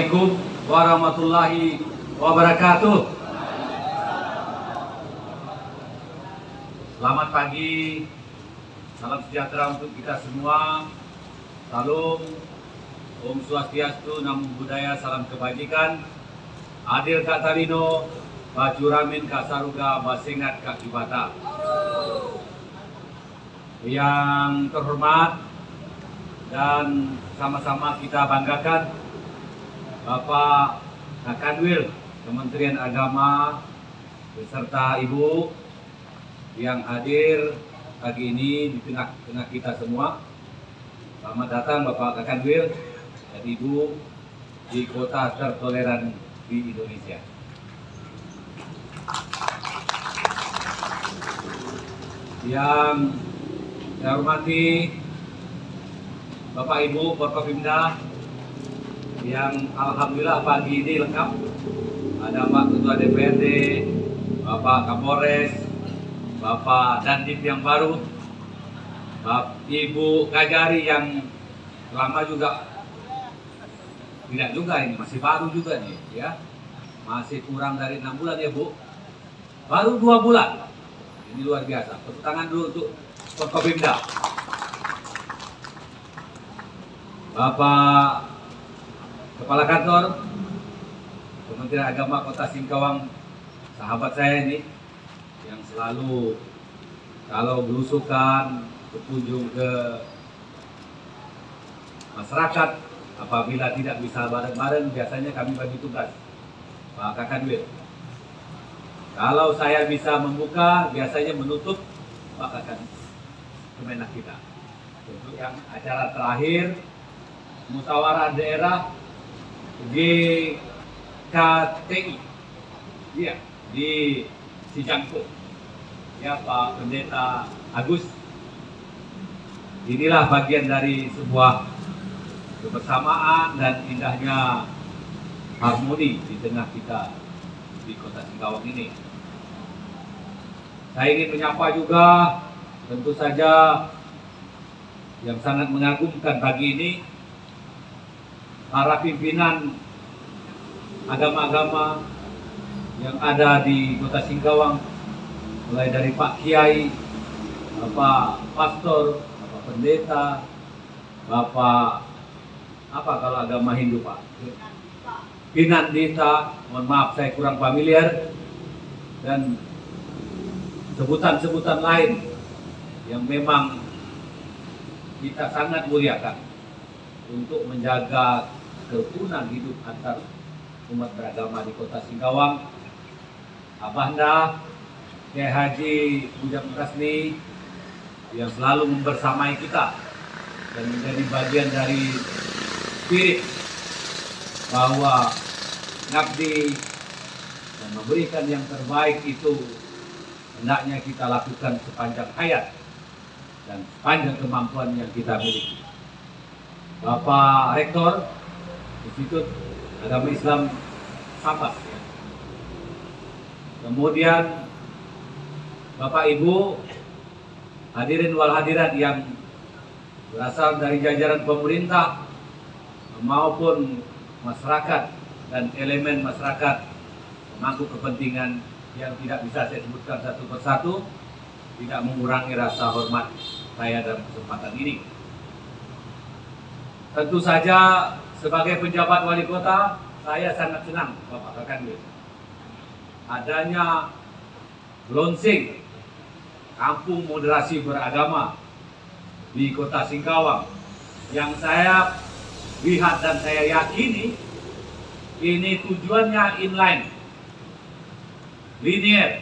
Assalamualaikum warahmatullahi wabarakatuh. Selamat pagi, salam sejahtera untuk kita semua. Salam, Om Swastiastu, Namo Buddhaya, salam kebajikan. Adil Kak Tarino, Bacuramin Kak Saruga, Basengat Kak Kibata. Yang terhormat dan sama-sama kita banggakan, Bapak Kanwil Kementerian Agama beserta Ibu yang hadir pagi ini di tengah kita semua. Selamat datang Bapak Kanwil dan Ibu di kota tertoleran di Indonesia. Yang saya hormati Bapak Ibu Forkopimda yang alhamdulillah pagi ini lengkap. Ada Pak Ketua DPRD, Bapak Kapolres, Bapak Dandim yang baru, Ibu Kajari yang lama juga, tidak juga ini, masih baru juga nih ya. Masih kurang dari 6 bulan ya Bu. Baru 2 bulan. Ini luar biasa. Tepuk tangan dulu untuk Forkopimda. Bapak Kepala Kantor Kementerian Agama Kota Singkawang, sahabat saya ini yang selalu kalau belusukan berkunjung ke masyarakat, apabila tidak bisa bareng-bareng biasanya kami bagi tugas. Pak Kakanwil, kalau saya bisa membuka biasanya menutup Pak Kakanwil Kemenak kita. Untuk yang acara terakhir Musyawarah Daerah GKTI, ya, di Cijangkung, ya Pak Pendeta Agus. Inilah bagian dari sebuah kebersamaan dan indahnya harmoni di tengah kita di Kota Singkawang ini. Saya ingin menyapa juga tentu saja yang sangat mengagumkan pagi ini, para pimpinan agama-agama yang ada di Kota Singkawang, mulai dari Pak Kiai, Bapak Pastor, Bapak Pendeta, Bapak apa kalau agama Hindu Pak? Pinandita, mohon maaf saya kurang familiar, dan sebutan-sebutan lain yang memang kita sangat muliakan untuk menjaga kerukunan hidup antar umat beragama di Kota Singkawang. Abahanda Kiai Haji Bujang Rasni yang selalu membersamai kita dan menjadi bagian dari spirit bahwa ngabdi dan memberikan yang terbaik itu hendaknya kita lakukan sepanjang hayat dan sepanjang kemampuan yang kita miliki. Bapak Rektor Institut Agama Islam Sambas, ya. Kemudian Bapak Ibu hadirin wal hadirat yang berasal dari jajaran pemerintah maupun masyarakat dan elemen masyarakat pemangku kepentingan yang tidak bisa saya sebutkan satu persatu, tidak mengurangi rasa hormat saya dalam kesempatan ini. Tentu saja sebagai penjabat wali kota, saya sangat senang Bapak Kakanwil adanya launching kampung moderasi beragama di Kota Singkawang, yang saya lihat dan saya yakini ini tujuannya inline, linear,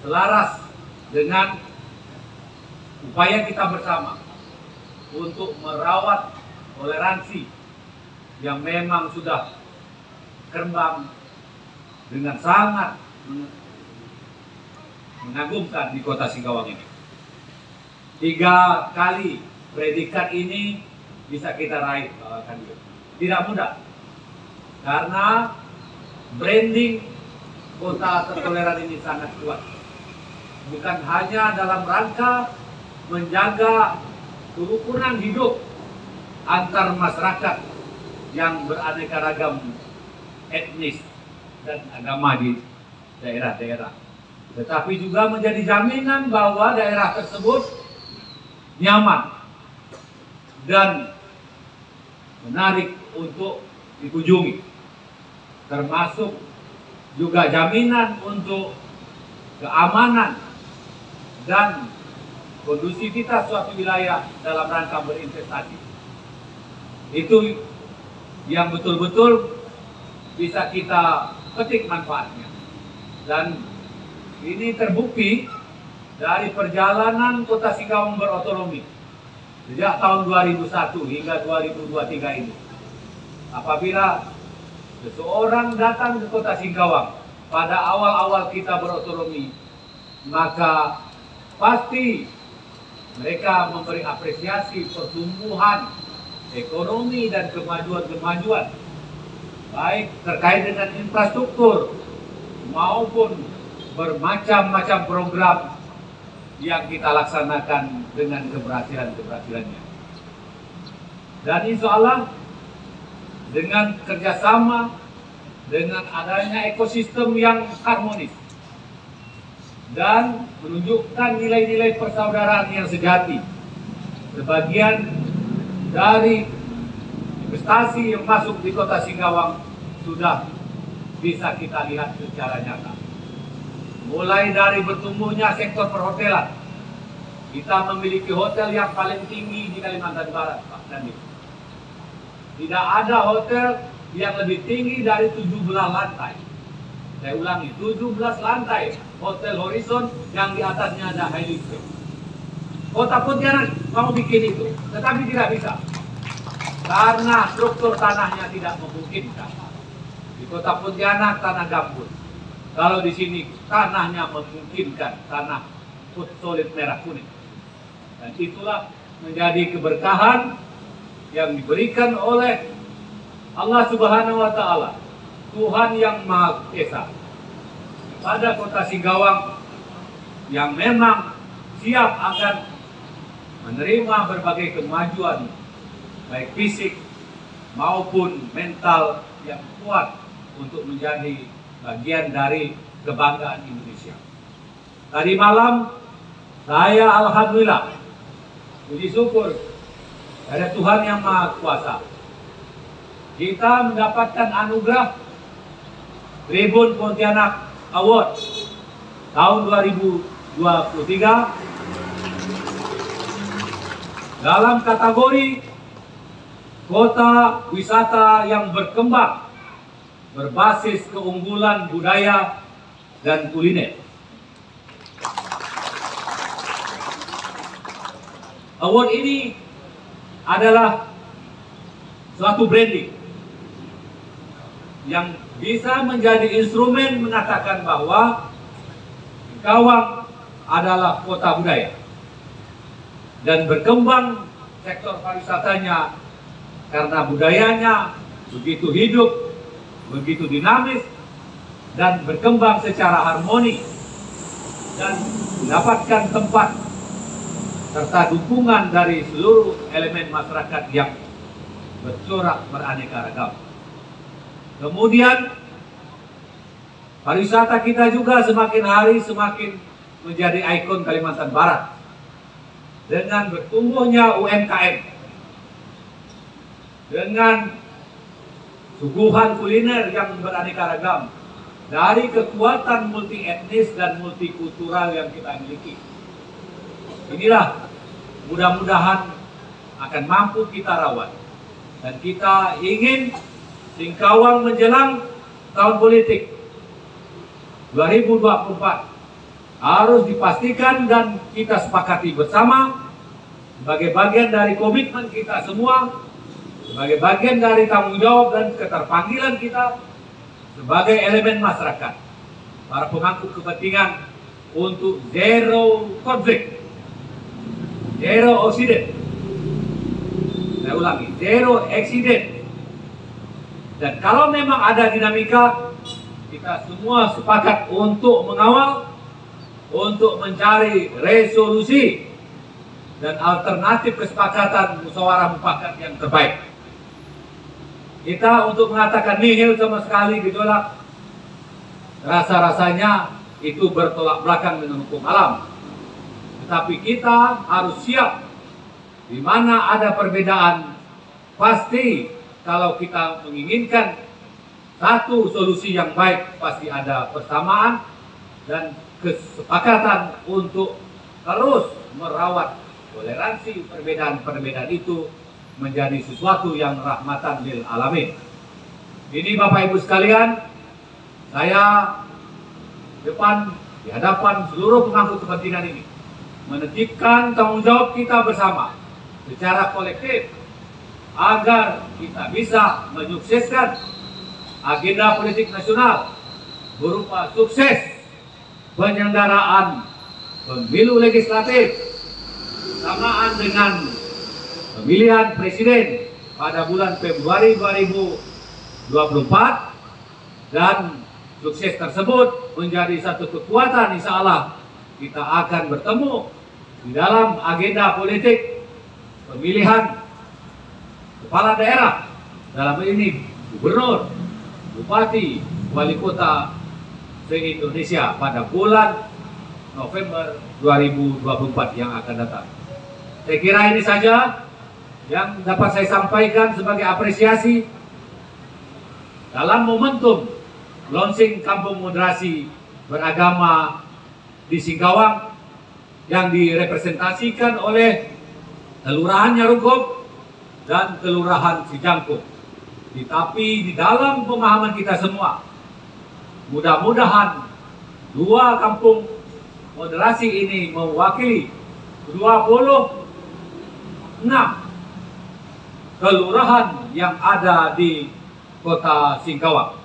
selaras dengan upaya kita bersama untuk merawat toleransi yang memang sudah kembang dengan sangat mengagumkan di Kota Singkawang ini. 3 kali predikat ini bisa kita raih, tidak mudah, karena branding kota tertoleran ini sangat kuat. Bukan hanya dalam rangka menjaga kerukunan hidup antar masyarakat yang beraneka ragam etnis dan agama di daerah-daerah, tetapi juga menjadi jaminan bahwa daerah tersebut nyaman dan menarik untuk dikunjungi, termasuk juga jaminan untuk keamanan dan kondusivitas suatu wilayah dalam rangka berinvestasi. Itu yang betul-betul bisa kita petik manfaatnya. Dan ini terbukti dari perjalanan Kota Singkawang berotonomi sejak tahun 2001 hingga 2023 ini. Apabila seseorang datang ke Kota Singkawang pada awal-awal kita berotonomi, maka pasti mereka memberi apresiasi pertumbuhan ekonomi dan kemajuan-kemajuan, baik terkait dengan infrastruktur maupun bermacam-macam program yang kita laksanakan dengan keberhasilan-keberhasilannya. Dan insya Allah dengan kerjasama, dengan adanya ekosistem yang harmonis dan menunjukkan nilai-nilai persaudaraan yang sejati, sebagian dari investasi yang masuk di Kota Singkawang sudah bisa kita lihat secara nyata. Mulai dari bertumbuhnya sektor perhotelan, kita memiliki hotel yang paling tinggi di Kalimantan Barat, Pak Dandi. Tidak ada hotel yang lebih tinggi dari 17 lantai. Saya ulangi, 17 lantai Hotel Horizon yang di atasnya ada helipad. Kota Pontianak mau bikin itu, tetapi tidak bisa karena struktur tanahnya tidak memungkinkan. Di Kota Pontianak tanah gambut, kalau di sini tanahnya memungkinkan, tanah solid merah kuning. Dan itulah menjadi keberkahan yang diberikan oleh Allah Subhanahu wa Ta'ala, Tuhan yang Maha Esa, pada Kota Singkawang yang memang siap akan menerima berbagai kemajuan baik fisik maupun mental yang kuat untuk menjadi bagian dari kebanggaan Indonesia. Tadi malam saya alhamdulillah puji syukur ada Tuhan yang Maha Kuasa, kita mendapatkan anugerah Tribun Pontianak Award tahun 2023 dalam kategori kota wisata yang berkembang berbasis keunggulan budaya dan kuliner. Award ini adalah suatu branding yang bisa menjadi instrumen mengatakan bahwa Singkawang adalah kota budaya dan berkembang sektor pariwisatanya karena budayanya begitu hidup, begitu dinamis, dan berkembang secara harmoni dan mendapatkan tempat serta dukungan dari seluruh elemen masyarakat yang bercorak beraneka ragam. Kemudian pariwisata kita juga semakin hari semakin menjadi ikon Kalimantan Barat dengan bertumbuhnya UMKM, dengan suguhan kuliner yang beraneka ragam, dari kekuatan multi etnis dan multikultural yang kita miliki. Inilah mudah-mudahan akan mampu kita rawat, dan kita ingin Singkawang menjelang tahun politik 2024 harus dipastikan dan kita sepakati bersama sebagai bagian dari komitmen kita semua, sebagai bagian dari tanggung jawab dan keterpanggilan kita sebagai elemen masyarakat, para pemangku kepentingan, untuk zero konflik, zero accident. Saya ulangi, zero accident. Dan kalau memang ada dinamika, kita semua sepakat untuk mengawal, untuk mencari resolusi dan alternatif kesepakatan musyawarah mufakat yang terbaik. Kita untuk mengatakan nihil sama sekali gejolak, rasa-rasanya itu bertolak belakang dengan hukum alam. Tetapi kita harus siap, di mana ada perbedaan, pasti kalau kita menginginkan satu solusi yang baik, pasti ada persamaan dan kesepakatan untuk terus merawat toleransi perbedaan-perbedaan itu menjadi sesuatu yang rahmatan lil alamin. Ini Bapak Ibu sekalian, saya di hadapan seluruh pemangku kepentingan ini menitipkan tanggung jawab kita bersama secara kolektif agar kita bisa menyukseskan agenda politik nasional berupa sukses penyelenggaraan pemilu legislatif samaan dengan pemilihan presiden pada bulan Februari 2024, dan sukses tersebut menjadi satu kekuatan. Insya Allah kita akan bertemu di dalam agenda politik pemilihan kepala daerah, dalam ini gubernur, bupati, wali kota se-Indonesia pada bulan November 2024 yang akan datang. Saya kira ini saja yang dapat saya sampaikan sebagai apresiasi dalam momentum launching Kampung Moderasi Beragama di Singkawang yang direpresentasikan oleh Kelurahan Nyarugop dan Kelurahan Cijangkung. Tapi di dalam pemahaman kita semua, mudah-mudahan dua kampung moderasi ini mewakili 26 kelurahan yang ada di Kota Singkawang.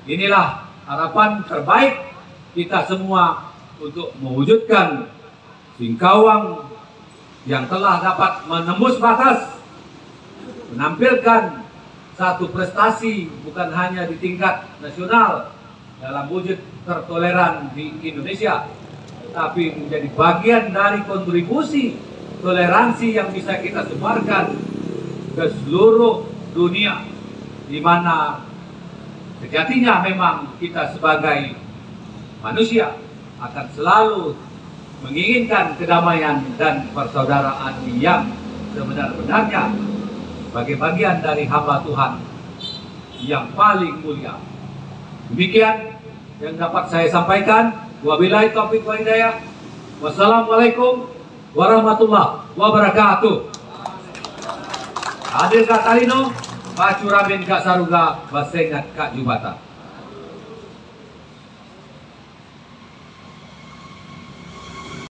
Inilah harapan terbaik kita semua untuk mewujudkan Singkawang yang telah dapat menembus batas, menampilkan satu prestasi bukan hanya di tingkat nasional dalam wujud tertoleran di Indonesia, tapi menjadi bagian dari kontribusi toleransi yang bisa kita sebarkan ke seluruh dunia, di mana sejatinya memang kita sebagai manusia akan selalu menginginkan kedamaian dan persaudaraan yang sebenar-benarnya sebagai bagian dari hamba Tuhan yang paling mulia. Demikian yang dapat saya sampaikan. Wabillahi taufiq wal hidayah. Wassalamualaikum warahmatullahi wabarakatuh. Hadir Kak Talino, Pak Curamin Kak Saruga, Basengat Kak Jubata.